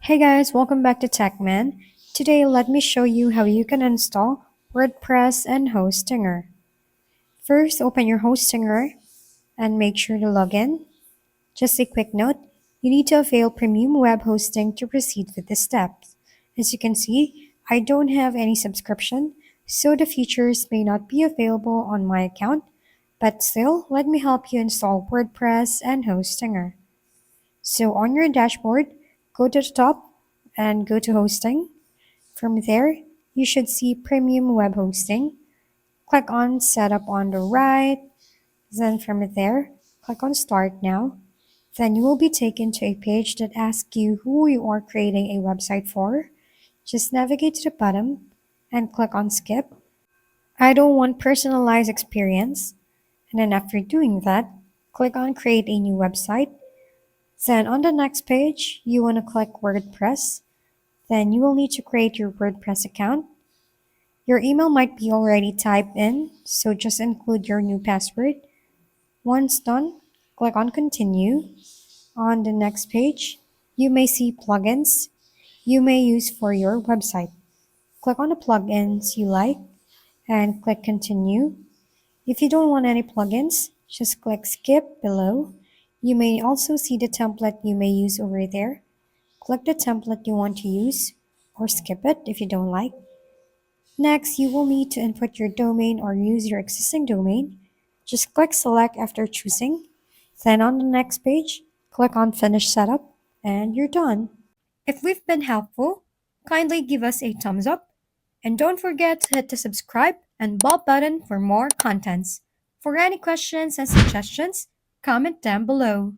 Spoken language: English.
Hey guys, welcome back to TechMan. Today, let me show you how you can install WordPress and Hostinger. First, open your Hostinger and make sure to log in. Just a quick note, you need to avail premium web hosting to proceed with the steps. As you can see, I don't have any subscription, so the features may not be available on my account, but still, let me help you install WordPress and Hostinger. So on your dashboard, go to the top and go to hosting. From there, you should see premium web hosting. Click on setup on the right. Then from there, click on start now. Then you will be taken to a page that asks you who you are creating a website for. Just navigate to the bottom and click on skip. I don't want personalized experience. And then after doing that, click on create a new website. Then on the next page, you want to click WordPress. Then you will need to create your WordPress account. Your email might be already typed in, so just include your new password. Once done, click on continue. On the next page, you may see plugins you may use for your website. Click on the plugins you like and click continue. If you don't want any plugins, just click skip below. You may also see the template you may use over there. Click the template you want to use or skip it if you don't like. Next, you will need to input your domain or use your existing domain. Just click select after choosing. Then on the next page, click on finish setup and you're done. If we've been helpful, kindly give us a thumbs up and don't forget to hit the subscribe and bell button for more contents. For any questions and suggestions, comment down below.